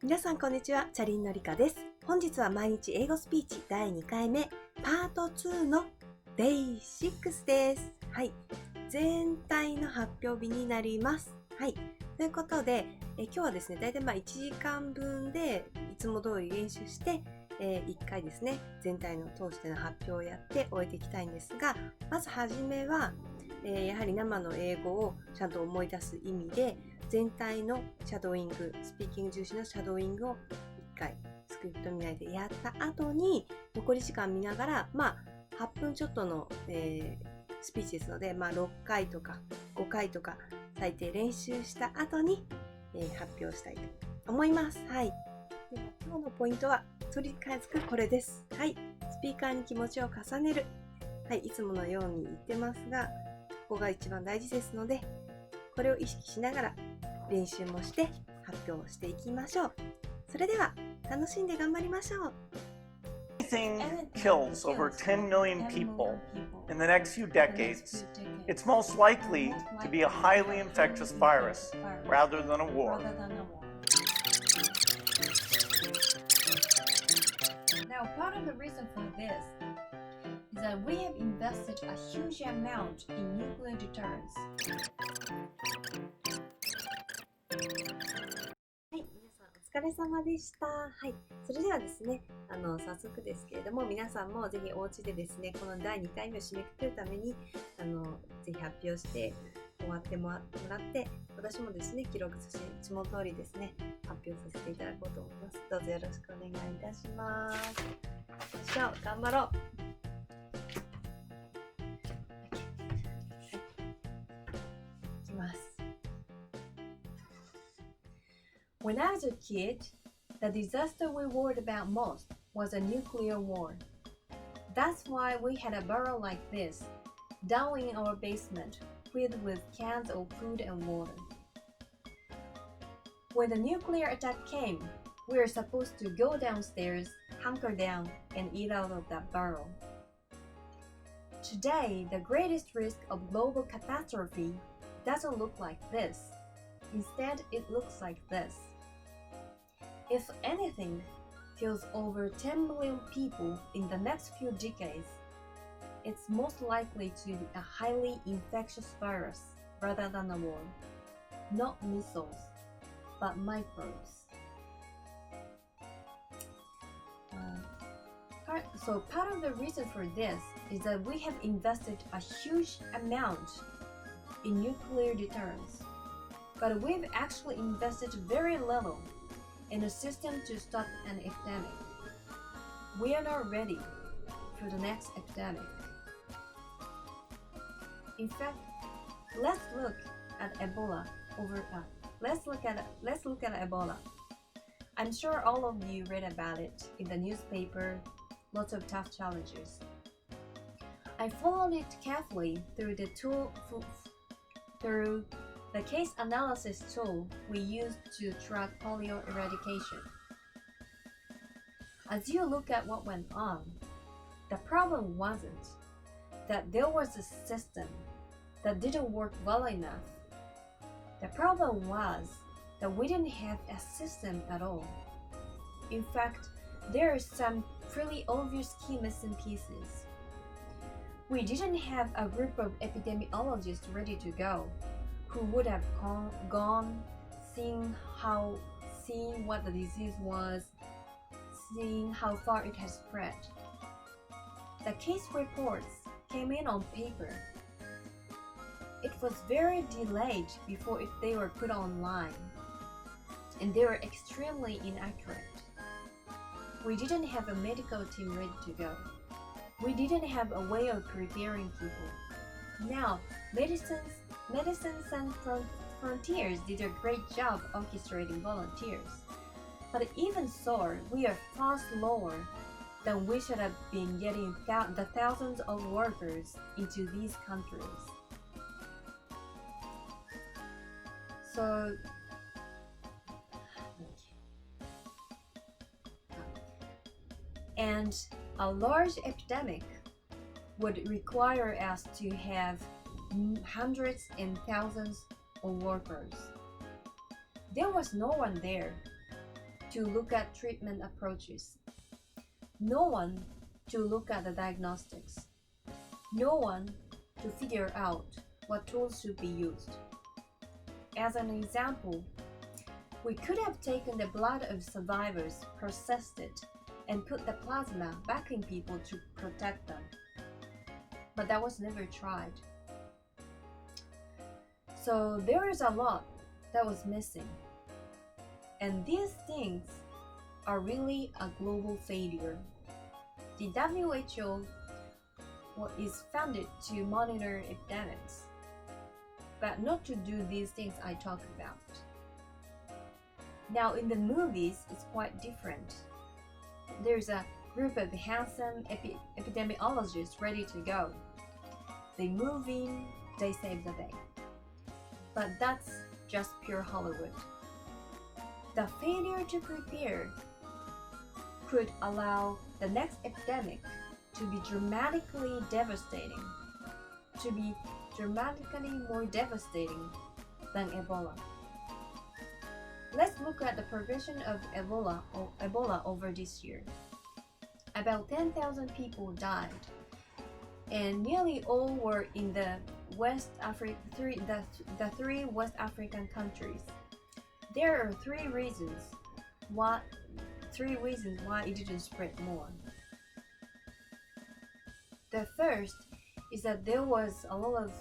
皆さんこんにちは、cha-linkのRicaです。本日は毎日英語スピーチ第2回目 Part2 の Day6 です。はい、全体の発表日になります。はい、ということで今日はですね、だいたい1時間分でいつも通り練習して1回ですね、全体の通しての発表をやって終えていきたいんですが、まずはじめはやはり生の英語をちゃんと思い出す意味で全体のシャドウイング、スピーキング重視のシャドウイングを1回スクリプト見ないでやった後に残り時間見ながら、8分ちょっとの、スピーチですので、6回とか5回とか最低練習した後に、発表したいと思います。はい。では今日のポイントはとりあえずこれです。はい。スピーカーに気持ちを重ねる。はい。いつものように言ってますが、ここが一番大事ですので、これを意識しながら練習もして発表していきましょう。それでは楽しんで頑張りましょう。Anything kills over 10 million people in the next few decades, it's most likely to be a highly infectious virus rather than a war. Now, part of the reason for this is that we have invested a huge amount in nuclear deterrence. お疲れ様でした。はい。それではですね、早速ですけれども、皆さんもぜひお家でですね、この第2回目を締めくくるために、ぜひ発表して終わってもらって、私もですね、記録して、いつも通りですね、発表させていただこうと思います。どうぞよろしくお願いいたします。よいしょ、頑張ろう。いきます。When I was a kid, the disaster we worried about most was a nuclear war. That's why we had a barrel like this, down in our basement, filled with cans of food and water. When the nuclear attack came, we were supposed to go downstairs, hunker down, and eat out of that barrel. Today, the greatest risk of global catastrophe doesn't look like this. Instead, it looks like this.If anything kills over 10 million people in the next few decades, it's most likely to be a highly infectious virus rather than a war. Not missiles, but microbes. So part of the reason for this is that we have invested a huge amount in nuclear deterrence, but we've actually invested very little.in a system to stop an epidemic. We are not ready for the next epidemic. In fact, let's look at Ebola. Let's look at Ebola. I'm sure all of you read about it in the newspaper. Lots of tough challenges. I followed it carefully through the case analysis tool we used to track polio eradication. As you look at what went on, the problem wasn't that there was a system that didn't work well enough. The problem was that we didn't have a system at all. In fact, there are some pretty obvious key missing pieces. We didn't have a group of epidemiologists ready to go.Who would have gone, seeing what the disease was, seeing how far it has spread. The case reports came in on paper. It was very delayed before they were put online, and they were extremely inaccurate. We didn't have a medical team ready to go. We didn't have a way of preparing people. Now, Medicines Sans Frontiers did a great job orchestrating volunteers. But even so, we are far slower than we should have been getting the thousands of workers into these countries. So, and a large epidemic would require us to have hundreds and thousands of workers. There was no one there. to look at treatment approaches, no one to look at the diagnostics, no one to figure out what tools should be used. As an example, we could have taken the blood of survivors, processed it, and put the plasma back in people to protect them. But that was never tried. So there is a lot that was missing. And these things are really a global failure. The WHO is founded to monitor epidemics, but not to do these things I talk about. Now in the movies, it's quite different. There's a group of handsome epidemiologists ready to go. They move in, they save the day. But that's just pure Hollywood. The failure to prepare could allow the next epidemic to be dramatically devastating, to be dramatically more devastating than Ebola. Let's look at the progression of Ebola over this year. About 10,000 people died, and nearly all were in the three West African countries. There are three reasons why it didn't spread more. The first is that there was a lot of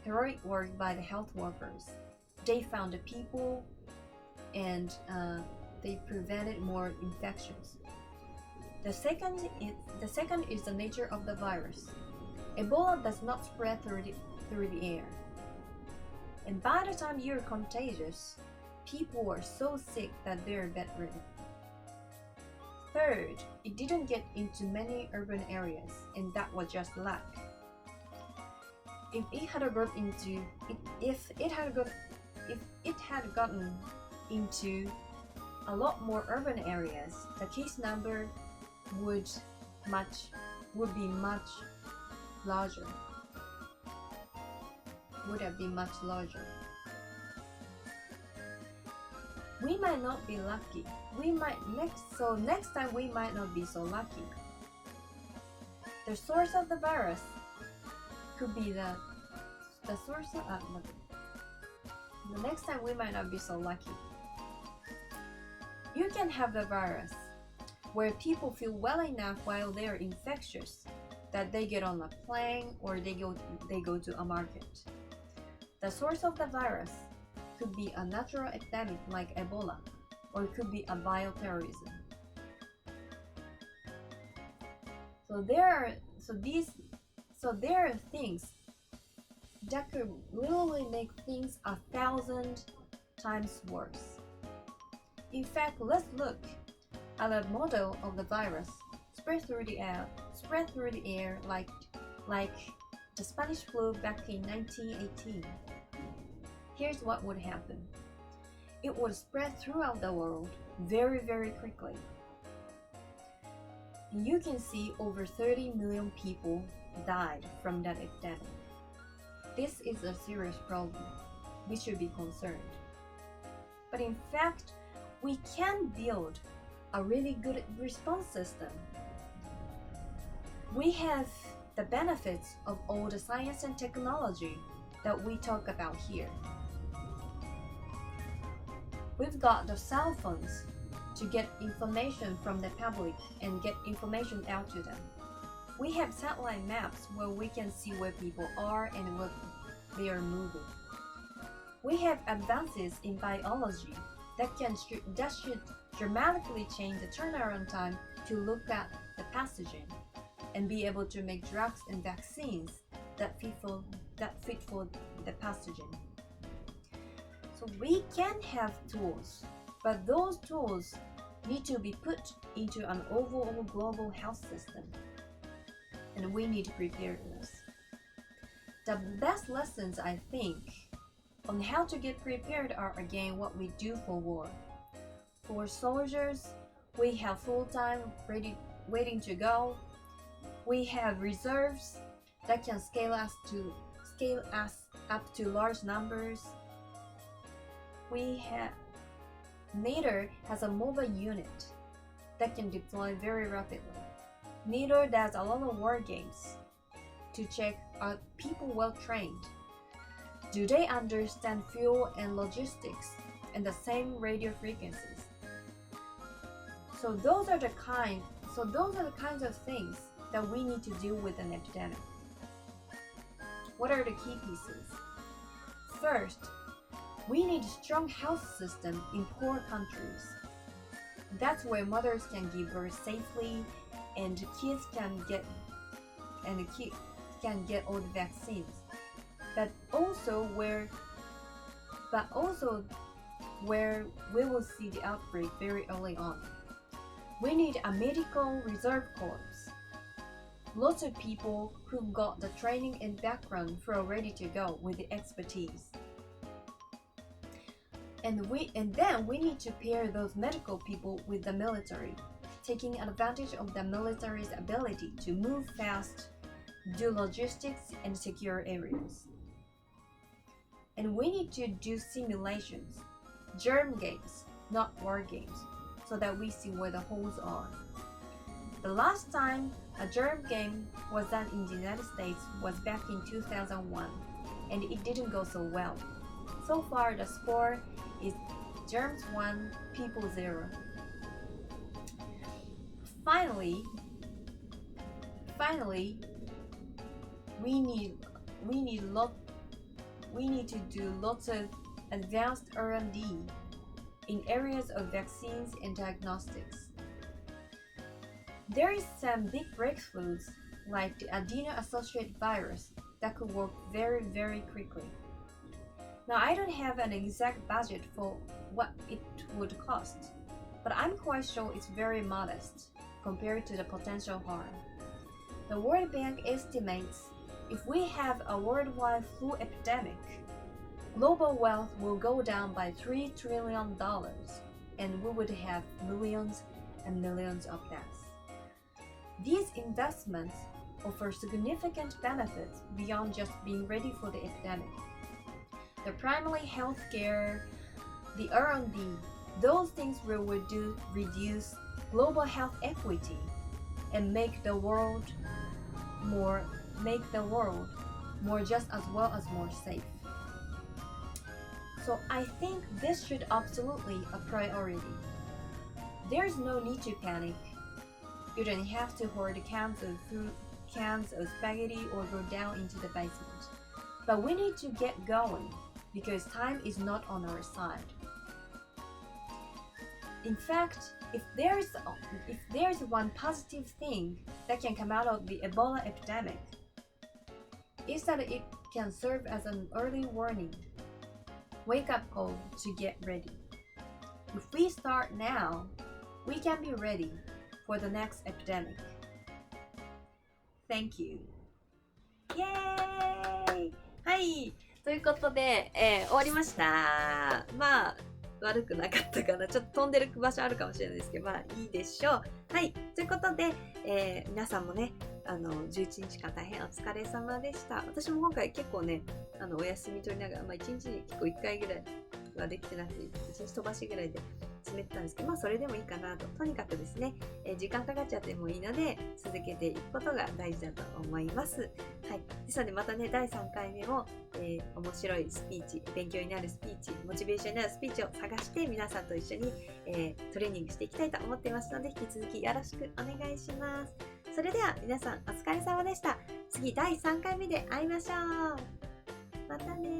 heroic work by the health workers. They found the people and they prevented more infections. The second is the nature of the virus. Ebola does not spread through the air. And by the time you're contagious, people are so sick that they're bedridden. Third, it didn't get into many urban areas, and that was just luck. If it had gotten into a lot more urban areas, the case number would be much larger. Would have been much larger. We might not be lucky. Next time we might not be so lucky. The source of the virus could be the next time we might not be so lucky. You can have the virus where people feel well enough while they are infectious that they get on a plane or they go to a market. The source of the virus could be a natural epidemic like Ebola, or it could be a bioterrorism. So there are things that could literally make things 1,000 times worse. In fact, let's look at a model of the virus spread through the air like the Spanish flu back in 1918. Here's what would happen. It would spread throughout the world very, very quickly. You can see over 30 million people died from that epidemic. This is a serious problem. We should be concerned. But in fact, we can build a really good response system. We have the benefits of all the science and technology that we talk about here. We've got the cell phones to get information from the public and get information out to them. We have satellite maps where we can see where people are and what they are moving. We have advances in biology that should dramatically change the turnaround time to look at the pathogen and be able to make drugs and vaccines that fit for the pathogen. So we can have tools, but those tools need to be put into an overall global health system, and we need preparedness. The best lessons, I think, on how to get prepared are again what we do for war. For soldiers, we have full-time waiting to go. We have reserves that can scale us up to large numbers. We Neither has a mobile unit that can deploy very rapidly. Neither does a lot of war games to check are people well trained. Do they understand fuel and logistics and the same radio frequencies? So those are the kinds of things that we need to do with an epidemic. What are the key pieces? First, we need a strong health system in poor countries. That's where mothers can give birth safely and kids can get all the vaccines. But also where we will see the outbreak very early on. We need a medical reserve corps. Lots of people who've got the training and background who are ready to go with the expertise. And then we need to pair those medical people with the military, taking advantage of the military's ability to move fast, do logistics and secure areas. And we need to do simulations, germ games, not war games, so that we see where the holes are. The last time a germ game was done in the United States was back in 2001, and it didn't go so well. So far, the score is germs 1, people 0. Finally, we need to do lots of advanced R&D in areas of vaccines and diagnostics. There is some big breakthroughs like the adeno-associated virus that could work very, very quickly. Now, I don't have an exact budget for what it would cost, but I'm quite sure it's very modest compared to the potential harm. The World Bank estimates if we have a worldwide flu epidemic, global wealth will go down by $3 trillion, and we would have millions and millions of deaths. These investments offer significant benefits beyond just being ready for the epidemic. The primary health care, the R&D, those things will reduce global health equity and make the world more just as well as more safe. So I think this should absolutely a priority. There's no need to panic. You don't have to hoard cans of spaghetti or go down into the basement. But we need to get going because time is not on our side. In fact, if there's one positive thing that can come out of the Ebola epidemic, is that it can serve as an early warning, wake-up call to get ready. If we start now, we can be ready for the next epidemic. Thank you. イエーイ！はい、ということで、終わりました。まあ悪くなかったかな。ちょっと飛んでる場所あるかもしれないですけど、まあいいでしょう。はい、ということで、皆さんもね、11日間大変お疲れ様でした。私も今回結構ね、お休み取りながら、まあ1日に結構1回ぐらいはできてなくて、1日飛ばしぐらいで詰めてたんですけど、まあそれでもいいかなと。とにかくですね、時間かかっちゃってもいいので、続けていくことが大事だと思います。はい。ですのでまたね、第3回目も、面白いスピーチ、勉強になるスピーチ、モチベーションになるスピーチを探して皆さんと一緒に、トレーニングしていきたいと思っていますので、引き続きよろしくお願いします。それでは皆さんお疲れ様でした。次第3回目で会いましょう。またね。